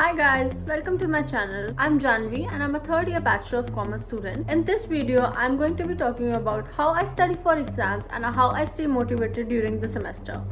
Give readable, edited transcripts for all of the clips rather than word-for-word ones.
Hi guys, welcome to my channel. I'm Janvi and I'm a third year Bachelor of Commerce student. In this video, I'm going to be talking about how I study for exams and how I stay motivated during the semester.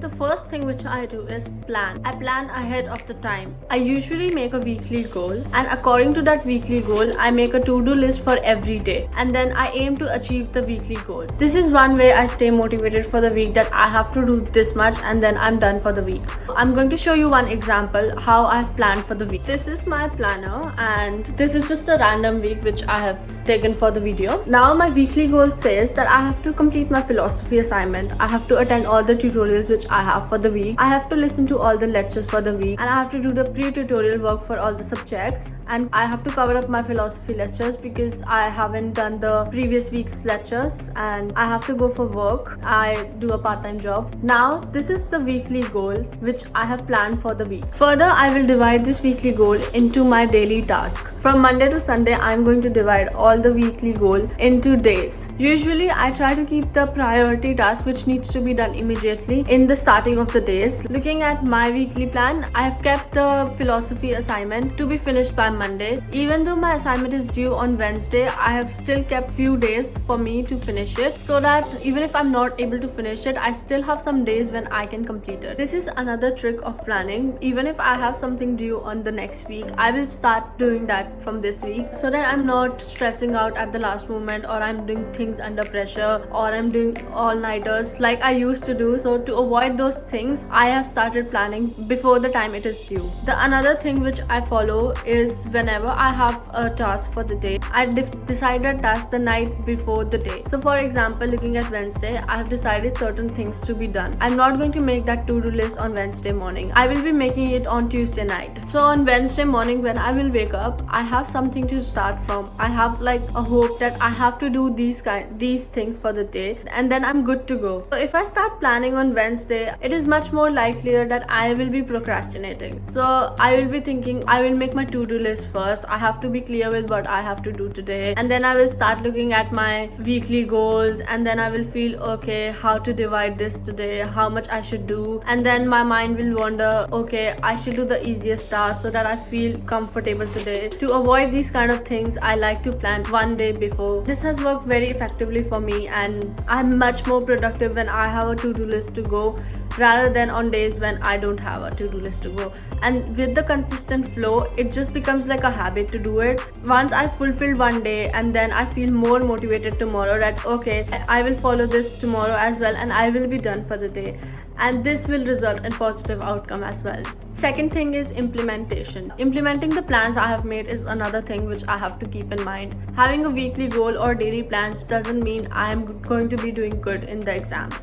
The first thing which I do is plan. I plan ahead of the time. I usually make a weekly goal, and according to that weekly goal, I make a to-do list for every day, and then I aim to achieve the weekly goal. This is one way I stay motivated for the week, that I have to do this much and then I'm done for the week. I'm going to show you one example how I've planned for the week. This is my planner and this is just a random week which I have taken for the video. Now my weekly goal says that I have to complete my philosophy assignment. I have to attend all the tutorials which I have for the week. I have to listen to all the lectures for the week, and I have to do the pre-tutorial work for all the subjects, and I have to cover up my philosophy lectures because I haven't done the previous week's lectures, and I have to go for work. I do a part-time job. Now this is the weekly goal which I have planned for the week. Further, I will divide this weekly goal into my daily task. From Monday to Sunday, I'm going to divide all the weekly goal into days. Usually I try to keep the priority task which needs to be done immediately in the starting of the days. Looking at my weekly plan, I have kept the philosophy assignment to be finished by Monday. Even though my assignment is due on Wednesday, I have still kept few days for me to finish it, so that even if I'm not able to finish it, I still have some days when I can complete it. This is another trick of planning. Even if I have something due on the next week, I will start doing that from this week, so that I'm not stressing out at the last moment, or I'm doing things under pressure, or I'm doing all-nighters like I used to do. So to avoid those things, I have started planning before the time it is due. The another thing which I follow is whenever I have a task for the day, I decide that task the night before the day. So for example, looking at Wednesday, I have decided certain things to be done. I'm not going to make that to-do list on Wednesday morning. I will be making it on Tuesday night. So on Wednesday morning when I will wake up, I have something to start from. I have like a hope that I have to do these things for the day, and then I'm good to go. So if I start planning on Wednesday, it is much more likelier that I will be procrastinating. So I will be thinking I will make my to-do list first. I have to be clear with what I have to do today, and then I will start looking at my weekly goals, and then I will feel okay, how to divide this today, how much I should do, and then my mind will wander, okay, I should do the easiest task so that I feel comfortable today. To avoid these kind of things, I like to plan one day before. This has worked very effectively for me, and I'm much more productive when I have a to-do list to go rather than on days when I don't have a to-do list to go. And with the consistent flow, it just becomes like a habit to do it. Once I fulfill one day, and then I feel more motivated tomorrow that okay, I will follow this tomorrow as well, and I will be done for the day, and this will result in positive outcome as well. Second thing is implementation. Implementing the plans I have made is another thing which I have to keep in mind. Having a weekly goal or daily plans doesn't mean I am going to be doing good in the exams.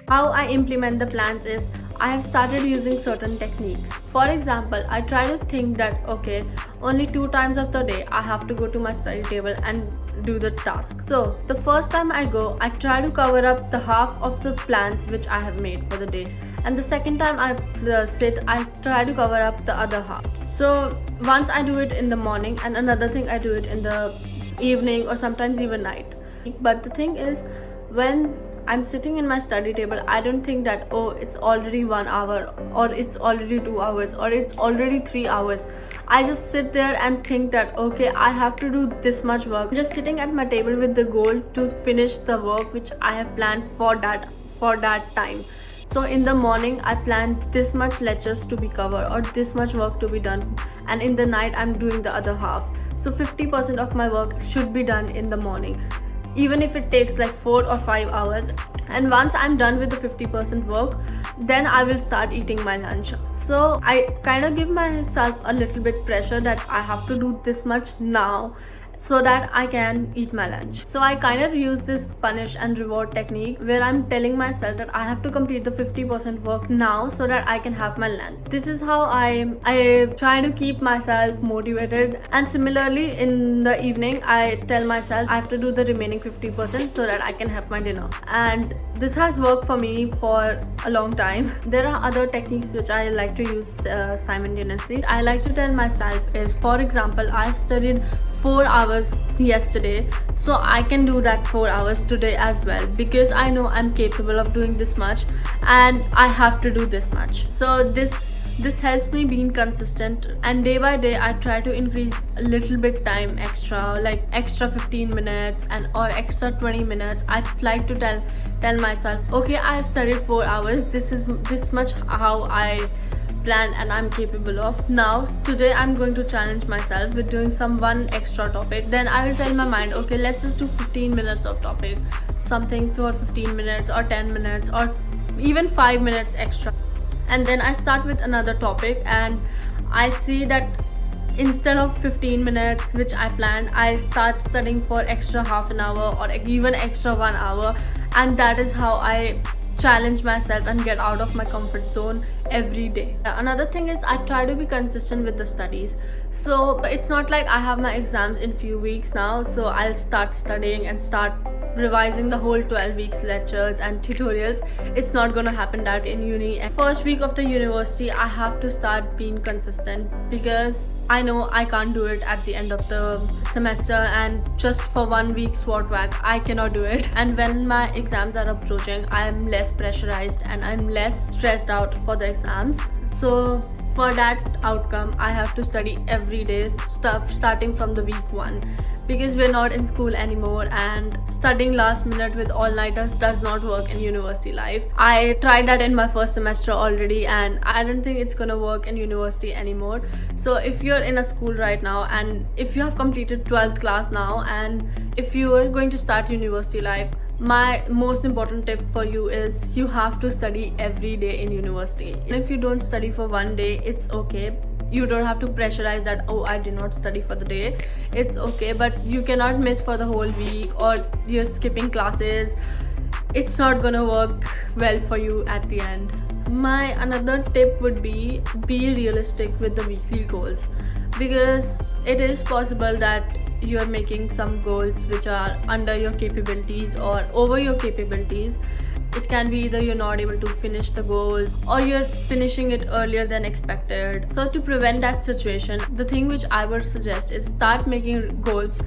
How I implement the plans is I have started using certain techniques. For example, I try to think that okay, only 2 times of the day I have to go to my study table and do the task. So the first time I go, I try to cover up the half of the plans which I have made for the day, and the second time I sit, I try to cover up the other half. So once I do it in the morning, and another thing I do it in the evening or sometimes even night. But the thing is, when I'm sitting in my study table, I don't think that oh, it's already 1 hour, or it's already 2 hours, or it's already 3 hours. I just sit there and think that okay, I have to do this much work. I'm just sitting at my table with the goal to finish the work which I have planned for that time. So in the morning, I plan this much lectures to be covered, or this much work to be done, and in the night I'm doing the other half. So 50% of my work should be done in the morning, even if it takes like 4 or 5 hours. And once I'm done with the 50% work, then I will start eating my lunch. So I kind of give myself a little bit pressure that I have to do this much now so that I can eat my lunch. So I kind of use this punish and reward technique, where I'm telling myself that I have to complete the 50% work now so that I can have my lunch. This is how I try to keep myself motivated. And similarly, in the evening, I tell myself I have to do the remaining 50% so that I can have my dinner. And this has worked for me for a long time. There are other techniques which I like to use simultaneously. I like to tell myself is, for example, I've studied 4 hours yesterday, so I can do that 4 hours today as well, because I know I'm capable of doing this much and I have to do this much. So this helps me being consistent, and day by day I try to increase a little bit time extra, like extra 15 minutes and or extra 20 minutes. I like to tell myself, okay, I studied 4 hours, this is this much how I planned and I'm capable of. Now today I'm going to challenge myself with doing some one extra topic. Then I will tell my mind, okay, let's just do 15 minutes of topic, something for 15 minutes or 10 minutes or even 5 minutes extra. And then I start with another topic, and I see that instead of 15 minutes which I planned, I start studying for extra half an hour or even extra 1 hour, and that is how I challenge myself and get out of my comfort zone every day. Another thing is I try to be consistent with the studies. So it's not like I have my exams in few weeks now, so I'll start studying and start revising the whole 12 weeks lectures and tutorials. It's not gonna happen that in uni. And first week of the university I have to start being consistent, because I know I can't do it at the end of the semester, and just for 1 week sword whack I cannot do it. And when my exams are approaching, I'm less pressurized and I'm less stressed out for the exams. So for that outcome I have to study every day, starting from the week 1, because we're not in school anymore, and studying last minute with all-nighters does not work in university life. I tried that in my first semester already, and I don't think it's gonna work in university anymore. So if you're in a school right now, and if you have completed 12th class now, and if you are going to start university life, my most important tip for you is you have to study every day in university. If you don't study for one day, it's okay. You don't have to pressurize that, oh, I did not study for the day. It's okay, but you cannot miss for the whole week, or you're skipping classes. It's not gonna work well for you at the end. My another tip would be realistic with the weekly goals, because it is possible that you're making some goals which are under your capabilities or over your capabilities. It can be either you're not able to finish the goals or you're finishing it earlier than expected. So to prevent that situation, the thing which I would suggest is start making goals,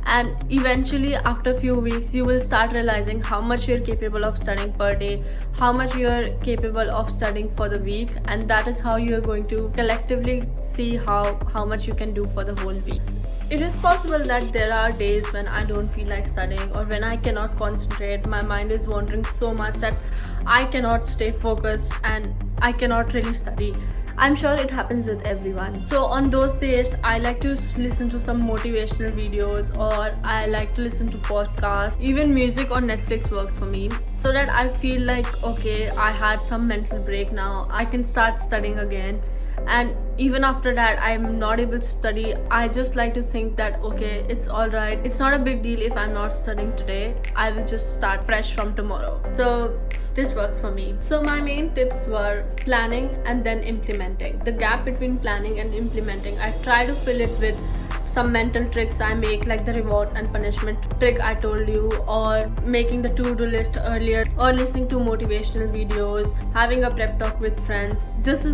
and eventually after a few weeks you will start realizing how much you're capable of studying per day, how much you're capable of studying for the week, and that is how you're going to collectively see how much you can do for the whole week. It is possible that there are days when I don't feel like studying, or when I cannot concentrate. My mind is wandering so much that I cannot stay focused and I cannot really study. I'm sure it happens with everyone. So on those days I like to listen to some motivational videos, or I like to listen to podcasts. Even music on Netflix works for me, so that I feel like, okay, I had some mental break, now I can start studying again. And even after that I'm not able to study, I just like to think that, okay, it's all right, it's not a big deal if I'm not studying today, I will just start fresh from tomorrow. So this works for me. So my main tips were planning and then implementing. The gap between planning and implementing, I try to fill it with some mental tricks I make, like the rewards and punishment trick I told you, or making the to-do list earlier, or listening to motivational videos, having a prep talk with friends. This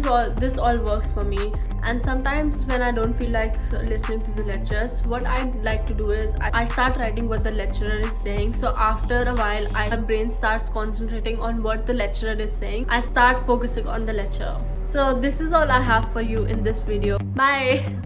all works for me. And sometimes when I don't feel like listening to the lectures, what I like to do is I start writing what the lecturer is saying. So after a while my brain starts concentrating on what the lecturer is saying. I start focusing on the lecture. So this is all I have for you in this video. Bye.